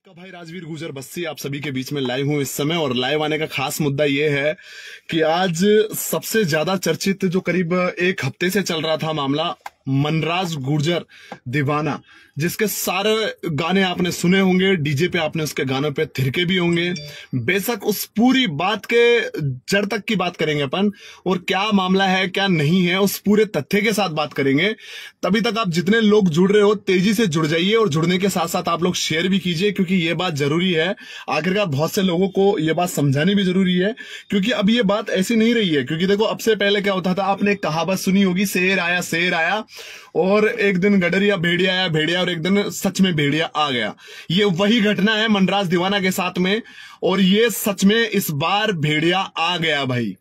का भाई राजवीर गुर्जर बस्सी आप सभी के बीच में लाइव हूं इस समय। और लाइव आने का खास मुद्दा ये है कि आज सबसे ज्यादा चर्चित जो करीब एक हफ्ते से चल रहा था मामला मनराज गुर्जर दीवाना, जिसके सारे गाने आपने सुने होंगे, डीजे पे आपने उसके गानों पे थिरके भी होंगे। बेशक उस पूरी बात के जड़ तक की बात करेंगे अपन, और क्या मामला है क्या नहीं है उस पूरे तथ्य के साथ बात करेंगे। तभी तक आप जितने लोग जुड़ रहे हो तेजी से जुड़ जाइए, और जुड़ने के साथ साथ आप लोग शेयर भी कीजिए, क्योंकि ये बात जरूरी है। आखिरकार बहुत से लोगों को ये बात समझानी भी जरूरी है, क्योंकि अब ये बात ऐसी नहीं रही है। क्योंकि देखो, अब से पहले क्या होता था, आपने एक कहावत सुनी होगी, शेर आया और एक दिन गडरिया भेड़िया आया भेड़िया, और एक दिन सच में भेड़िया आ गया। ये वही घटना है मनराज दीवाना के साथ में, और ये सच में इस बार भेड़िया आ गया भाई।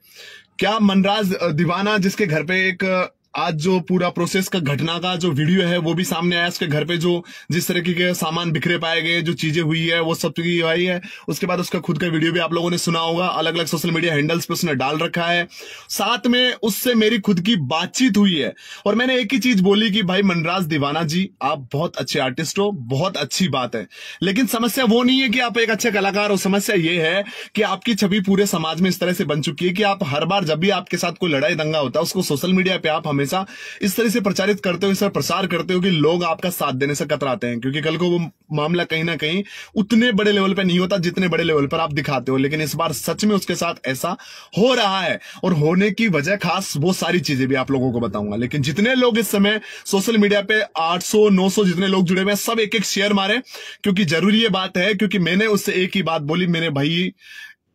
क्या मनराज दीवाना, जिसके घर पे एक आज जो पूरा प्रोसेस का घटना का जो वीडियो है वो भी सामने आया, उसके घर पे जो जिस तरीके के सामान बिखरे पाए गए, जो चीजें हुई है वो सब चीजें आई है। उसके बाद उसका खुद का वीडियो भी आप लोगों ने सुना होगा, अलग अलग सोशल मीडिया हैंडल्स पे उसने डाल रखा है। साथ में उससे मेरी खुद की बातचीत हुई है, और मैंने एक ही चीज बोली कि भाई मनराज दीवाना जी, आप बहुत अच्छे आर्टिस्ट हो, बहुत अच्छी बात है, लेकिन समस्या वो नहीं है कि आप एक अच्छे कलाकार हो। समस्या ये है कि आपकी छवि पूरे समाज में इस तरह से बन चुकी है कि आप हर बार जब भी आपके साथ कोई लड़ाई दंगा होता है, उसको सोशल मीडिया पे आप हमेशा इस तरह से प्रचारित करते हो, इस तरह प्रसार करते हो कि लोग आपका साथ देने से कतराते हैं। क्योंकि कल को वो मामला कहीं ना कहीं उतने बड़े लेवल पे नहीं होता जितने बड़े लेवल पर आप दिखाते हो, लेकिन इस बार सच में उसके साथ ऐसा हो रहा है। और होने की वजह खास वो सारी चीजें भी आप लोगों को बताऊंगा। लेकिन जितने लोग इस समय सोशल मीडिया पे 800-900 जितने लोग जुड़े हुए हैं, सब एक एक शेयर मारे, क्योंकि जरूरी ये बात है। क्योंकि मैंने उससे एक ही बात बोली, मेरे भाई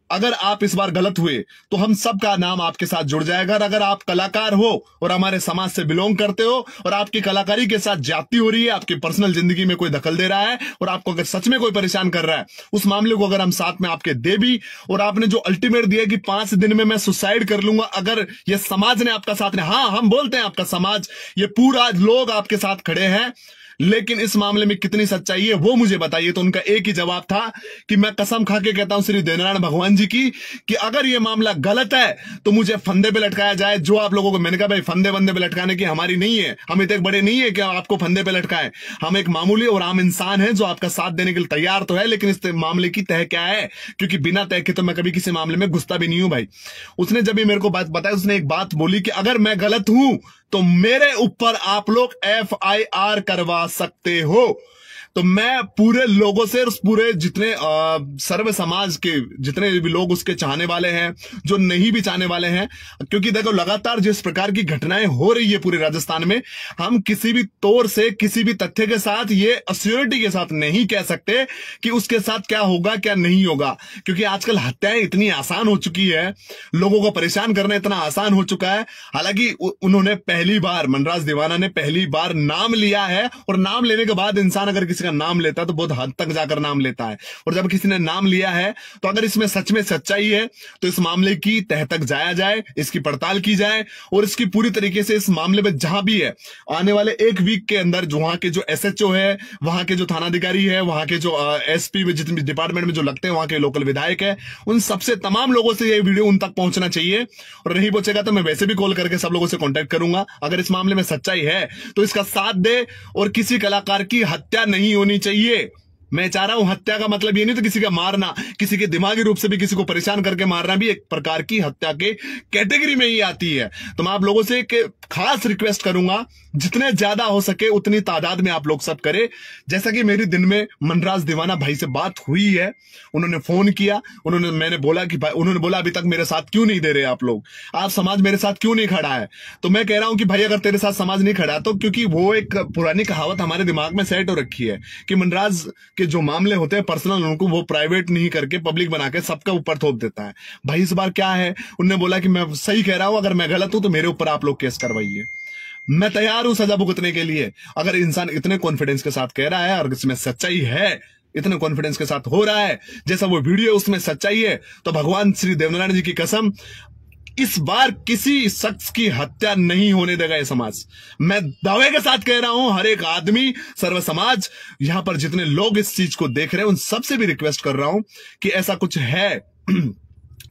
अगर आप इस बार गलत हुए तो हम सबका नाम आपके साथ जुड़ जाएगा। अगर आप कलाकार हो और हमारे समाज से बिलोंग करते हो, और आपकी कलाकारी के साथ ज्यादती हो रही है, आपकी पर्सनल जिंदगी में कोई दखल दे रहा है, और आपको अगर सच में कोई परेशान कर रहा है, उस मामले को अगर हम साथ में आपके दे भी, और आपने जो अल्टीमेट दिया कि 5 दिन में मैं सुसाइड कर लूंगा, अगर ये समाज ने आपका साथ, हाँ हम बोलते हैं आपका समाज, ये पूरा लोग आपके साथ खड़े हैं, लेकिन इस मामले में कितनी सच्चाई है वो मुझे बताइए। तो उनका एक ही जवाब था कि मैं कसम खा के कहता हूं श्री देवनारायण भगवान जी की, कि अगर ये मामला गलत है तो मुझे फंदे पे लटकाया जाए। जो आप लोगों को, मैंने कहा भाई फंदे वंदे पे लटकाने की हमारी नहीं है, हम इतने बड़े नहीं है कि आपको फंदे पे लटकाएं। हम एक मामूली और आम इंसान है जो आपका साथ देने के लिए तैयार तो है, लेकिन इस मामले की तह क्या है, क्योंकि बिना तह के तो मैं कभी किसी मामले में घुसता भी नहीं हूं भाई। उसने जब भी मेरे को बात बताई, उसने एक बात बोली कि अगर मैं गलत हूं तो मेरे ऊपर आप लोग FIR करवा सकते हो। तो मैं पूरे लोगों से, पूरे जितने सर्व समाज के जितने भी लोग उसके चाहने वाले हैं, जो नहीं भी चाहने वाले हैं, क्योंकि देखो लगातार जिस प्रकार की घटनाएं हो रही है पूरे राजस्थान में, हम किसी भी तौर से किसी भी तथ्य के साथ ये अश्योरिटी के साथ नहीं कह सकते कि उसके साथ क्या होगा क्या नहीं होगा। क्योंकि आजकल हत्याएं इतनी आसान हो चुकी है, लोगों को परेशान करना इतना आसान हो चुका है। हालांकि उन्होंने पहली बार, मनराज दीवाना ने पहली बार नाम लिया है, और नाम लेने के बाद इंसान अगर किसी नाम लेता है तो बहुत हद तक जाकर नाम लेता है। और जब किसी ने नाम लिया है तो अगर इसमें सच में सच्चाई है तो इस मामले की तह तक जाया जाए, इसकी पड़ताल की जाए, और इसकी पूरी तरीके से इस मामले में जहां भी है, आने वाले 1 वीक के अंदर जो वहां के जो SHO है, वहां के जो थानाधिकारी है, वहां के जो SP जितने डिपार्टमेंट में जो लगते हैं, वहां के लोकल विधायक है, उन सबसे तमाम लोगों से ये वीडियो उन तक पहुंचना चाहिए। और नहीं पहुंचेगा तो मैं वैसे भी कॉल करके सब लोगों से कॉन्टेक्ट करूंगा। अगर इस मामले में सच्चाई है तो इसका साथ दे, और किसी कलाकार की हत्या नहीं होनी चाहिए। मैं चाह रहा हूं, हत्या का मतलब ये नहीं तो किसी का मारना, किसी के दिमागी रूप से भी किसी को परेशान करके मारना भी एक प्रकार की हत्या के कैटेगरी में ही आती है। तो मैं आप लोगों से एक खास रिक्वेस्ट करूंगा, जितने ज्यादा हो सके उतनी तादाद में आप लोग सब करें। जैसा कि मेरी दिन में मनराज दीवाना भाई से बात हुई है, उन्होंने फोन किया, मैंने बोला कि भाई, उन्होंने बोला अभी तक मेरे साथ क्यों नहीं दे रहे आप लोग, आप समाज मेरे साथ क्यों नहीं खड़ा है। तो मैं कह रहा हूं कि भाई अगर तेरे साथ समाज नहीं खड़ा तो, क्योंकि वो एक पुरानी कहावत हमारे दिमाग में सेट हो रखी है कि मनराज के जो मामले होते हैं पर्सनल, उनको वो प्राइवेट नहीं करके पब्लिक बना के सबका ऊपर थोप देता है। भाई इस बार क्या है, उन्होंने बोला कि मैं सही कह रहा हूं, अगर मैं गलत हूं तो मेरे ऊपर आप लोग केस करवाइए। मैं तैयार हूं सजा भुगतने के लिए। अगर इंसान इतने कॉन्फिडेंस के साथ कह रहा है और इसमें सच्चाई है, इतने कॉन्फिडेंस के साथ हो रहा है, जैसा वो वीडियो उसमें सच्चाई है, तो भगवान श्री देवनारायण जी की कसम, इस बार किसी शख्स की हत्या नहीं होने देगा ये समाज। मैं दावे के साथ कह रहा हूं, हर एक आदमी, सर्व समाज, यहां पर जितने लोग इस चीज को देख रहे हैं, उन सबसे भी रिक्वेस्ट कर रहा हूं कि ऐसा कुछ है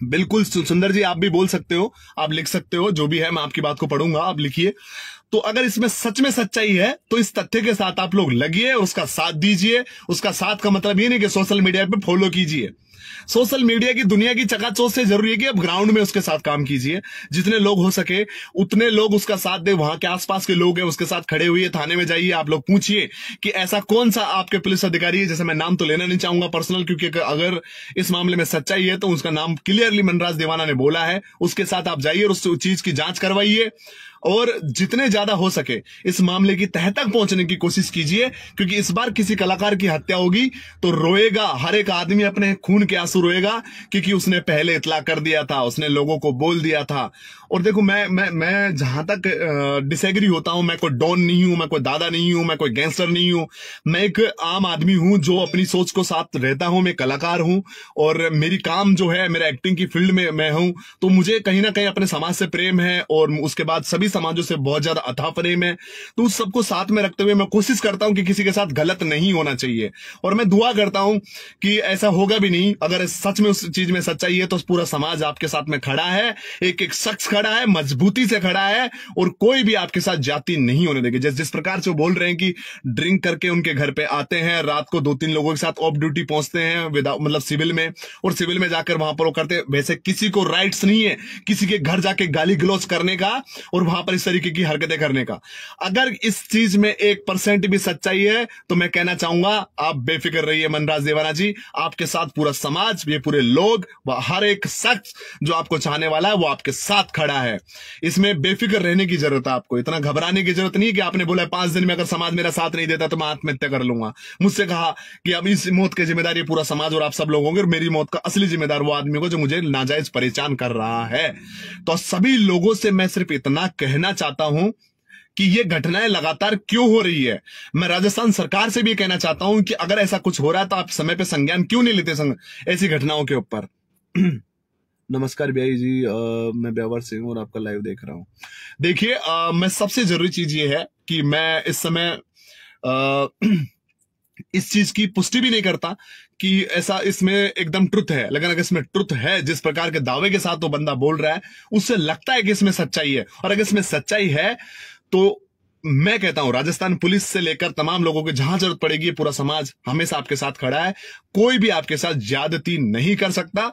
बिल्कुल सुंदर जी, आप भी बोल सकते हो, आप लिख सकते हो, जो भी है मैं आपकी बात को पढ़ूंगा, आप लिखिए। तो अगर इसमें सच में सच्चाई है तो इस तथ्य के साथ आप लोग लगिए और उसका साथ दीजिए। उसका साथ का मतलब ये नहीं कि सोशल मीडिया पे फॉलो कीजिए। सोशल मीडिया की दुनिया की चकाचौंध से जरूरी है कि अब ग्राउंड में उसके साथ काम कीजिए। जितने लोग हो सके उतने लोग उसका साथ दे। वहां के आसपास के लोग हैं उसके साथ खड़े हुए, थाने में जाइए, आप लोग पूछिए कि ऐसा कौन सा आपके पुलिस अधिकारी है, जैसे मैं नाम तो लेना नहीं चाहूंगा पर्सनल, क्योंकि अगर इस मामले में सच्चाई है तो उसका नाम क्लियरली मनराज दीवाना ने बोला है। उसके साथ आप जाइए और उस चीज की जांच करवाइए और जितने ज्यादा हो सके इस मामले की तह तक पहुंचने की कोशिश कीजिए, क्योंकि इस बार किसी कलाकार की हत्या होगी तो रोएगा हर एक आदमी, अपने खून के आंसू रोएगा, क्योंकि उसने पहले इतला कर दिया था, उसने लोगों को बोल दिया था। और देखो मैं जहां तक डिसएग्री होता हूं, मैं कोई डॉन नहीं हूं, मैं कोई दादा नहीं हूं, मैं कोई गैंगस्टर नहीं हूं, मैं एक आम आदमी हूं जो अपनी सोच को साथ रहता हूं। मैं कलाकार हूं और मेरी काम जो है, मेरा एक्टिंग की फील्ड में मैं हूं, तो मुझे कहीं ना कहीं अपने समाज से प्रेम है और उसके बाद सभी समाजों से बहुत ज्यादा अथाह प्रेम है। तो उस सबको साथ में रखते हुए मैं कोशिश करता हूं कि किसी के साथ गलत नहीं होना चाहिए, और मैं दुआ करता हूं कि ऐसा होगा भी नहीं। अगर सच में उस चीज में सच्चाई है तो पूरा समाज आपके साथ में खड़ा है, एक एक शख्स खड़ा है, मजबूती से खड़ा है, और कोई भी आपके साथ जाति नहीं होने देगी। जिस प्रकार से वो बोल रहे हैं कि ड्रिंक करके उनके घर पे आते हैं, रात को 2-3 लोगों के साथ ऑफ ड्यूटी पहुंचते हैं मतलब सिविल में, और सिविल में जाकर वहां पर वो करते, वैसे किसी को राइट्स नहीं है किसी के घर जाके गाली गलौज करने का और वहां पर इस तरीके की हरकतें करने का। अगर इस चीज में 1% भी सच्चाई है तो मैं कहना चाहूंगा आप बेफिक्र रहिए मनराज दीवाना जी, आपके साथ पूरा समाज, ये पूरे लोग, हर एक शख्स जो आपको चाहने वाला है वो आपके साथ खड़ा है। इसमें बेफिक्र रहने की जरूरत है, आपको इतना घबराने की जरूरत नहीं कि आपने बोला 5 दिन में अगर समाज मेरा साथ नहीं देता तो मैं आत्महत्या कर लूंगा। मुझसे कहा कि अब इस मौत की जिम्मेदारी पूरा समाज और आप सब लोग होंगे, और मेरी मौत का असली जिम्मेदार वो आदमी को जो मुझे नाजायज परेशान कर रहा है। तो सभी लोगों से मैं सिर्फ इतना कहना चाहता हूं कि ये घटनाएं लगातार क्यों हो रही है। मैं राजस्थान सरकार से भी कहना चाहता हूं कि अगर ऐसा कुछ हो रहा है तो आप समय पे संज्ञान क्यों नहीं लेते ऐसी घटनाओं के ऊपर। नमस्कार बियाई जी, मैं ब्यावर सिंह और आपका लाइव देख रहा हूं। देखिए, मैं सबसे जरूरी चीज ये है कि मैं इस समय इस चीज की पुष्टि भी नहीं करता कि ऐसा इसमें एकदम ट्रुथ है, लेकिन अगर इसमें ट्रुथ है, जिस प्रकार के दावे के साथ वो बंदा बोल रहा है, उससे लगता है कि इसमें सच्चाई है। और अगर इसमें सच्चाई है तो मैं कहता हूं राजस्थान पुलिस से लेकर तमाम लोगों को जहां जरूरत पड़ेगी पूरा समाज हमेशा आपके साथ खड़ा है। कोई भी आपके साथ ज्यादती नहीं कर सकता।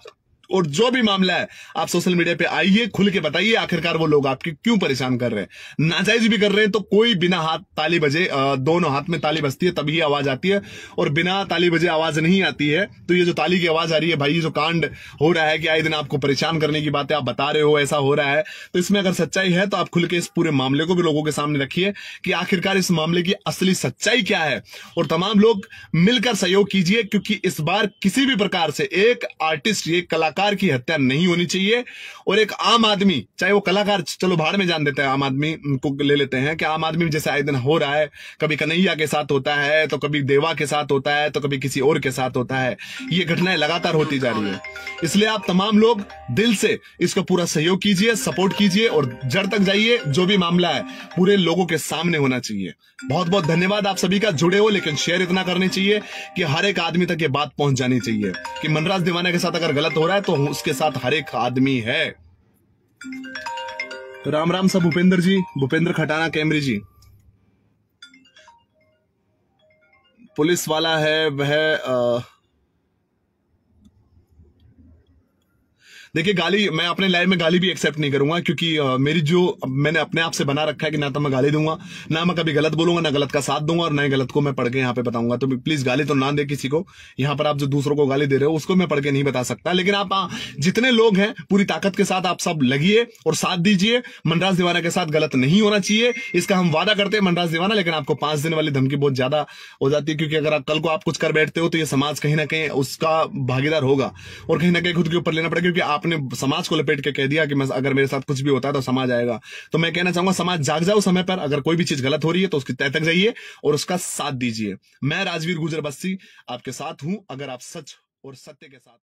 और जो भी मामला है आप सोशल मीडिया पे आइए, खुल के बताइए आखिरकार वो लोग आपकी क्यों परेशान कर रहे हैं। नाजायज भी कर रहे हैं तो कोई बिना हाथ ताली बजे, दोनों हाथ में ताली बजती है तभी आवाज आती है, और बिना ताली बजे आवाज नहीं आती है। तो ये जो ताली की आवाज आ रही है भाई, ये जो कांड हो रहा है कि आए दिन आपको परेशान करने की बातें आप बता रहे हो, ऐसा हो रहा है, तो इसमें अगर सच्चाई है तो आप खुल के इस पूरे मामले को भी लोगों के सामने रखिए कि आखिरकार इस मामले की असली सच्चाई क्या है, और तमाम लोग मिलकर सहयोग कीजिए, क्योंकि इस बार किसी भी प्रकार से एक आर्टिस्ट, एक कलाकार की हत्या नहीं होनी चाहिए। और एक आम आदमी, चाहे वो कलाकार, चलो भाड़ में जान देते हैं, आम आदमी को ले लेते हैं कि आम आदमी जैसे आए दिन हो रहा है, कभी कन्हैया के साथ होता है, तो कभी देवा के साथ होता है, तो कभी किसी और के साथ होता है। ये घटनाएं लगातार होती जा रही है, इसलिए आप तमाम लोग दिल से इसको पूरा सहयोग कीजिए, सपोर्ट कीजिए और जड़ तक जाइए। जो भी मामला है पूरे लोगों के सामने होना चाहिए। बहुत बहुत धन्यवाद आप सभी का, जुड़े हो, लेकिन शेयर इतना करनी चाहिए कि हर एक आदमी तक ये बात पहुंच जानी चाहिए कि मनराज दीवाना के साथ अगर गलत हो रहा है तो उसके साथ हर एक आदमी है। राम राम सब भूपेंद्र जी, भूपेंद्र खटाना कैमरी जी। पुलिस वाला है वह देखिए, गाली मैं अपने लाइव में गाली भी एक्सेप्ट नहीं करूंगा, क्योंकि मेरी जो मैंने अपने आप से बना रखा है कि ना तो मैं गाली दूंगा, ना मैं कभी गलत बोलूंगा, ना गलत का साथ दूंगा, और ना ही गलत को मैं पढ़ के यहाँ पे बताऊंगा। तो प्लीज गाली तो ना दे किसी को। यहाँ पर आप जो दूसरों को गाली दे रहे हो उसको मैं पढ़ के नहीं बता सकता, लेकिन आप जितने लोग हैं पूरी ताकत के साथ आप सब लगिए और साथ दीजिए। मनराज दीवाना के साथ गलत नहीं होना चाहिए, इसका हम वादा करते हैं मनराज दीवाना, लेकिन आपको 5 दिन वाली धमकी बहुत ज्यादा हो जाती है, क्योंकि अगर कल को आप कुछ कर बैठते हो तो ये समाज कहीं ना कहीं उसका भागीदार होगा और कहीं ना कहीं खुद के ऊपर लेना पड़ेगा, क्योंकि आपने समाज को लपेट के कह दिया कि अगर मेरे साथ कुछ भी होता है तो समाज आएगा। तो मैं कहना चाहूंगा समाज जाग जाओ समय पर, अगर कोई भी चीज गलत हो रही है तो उसकी तह तक जाइए और उसका साथ दीजिए। मैं राजवीर गुर्जर बस्सी आपके साथ हूं, अगर आप सच और सत्य के साथ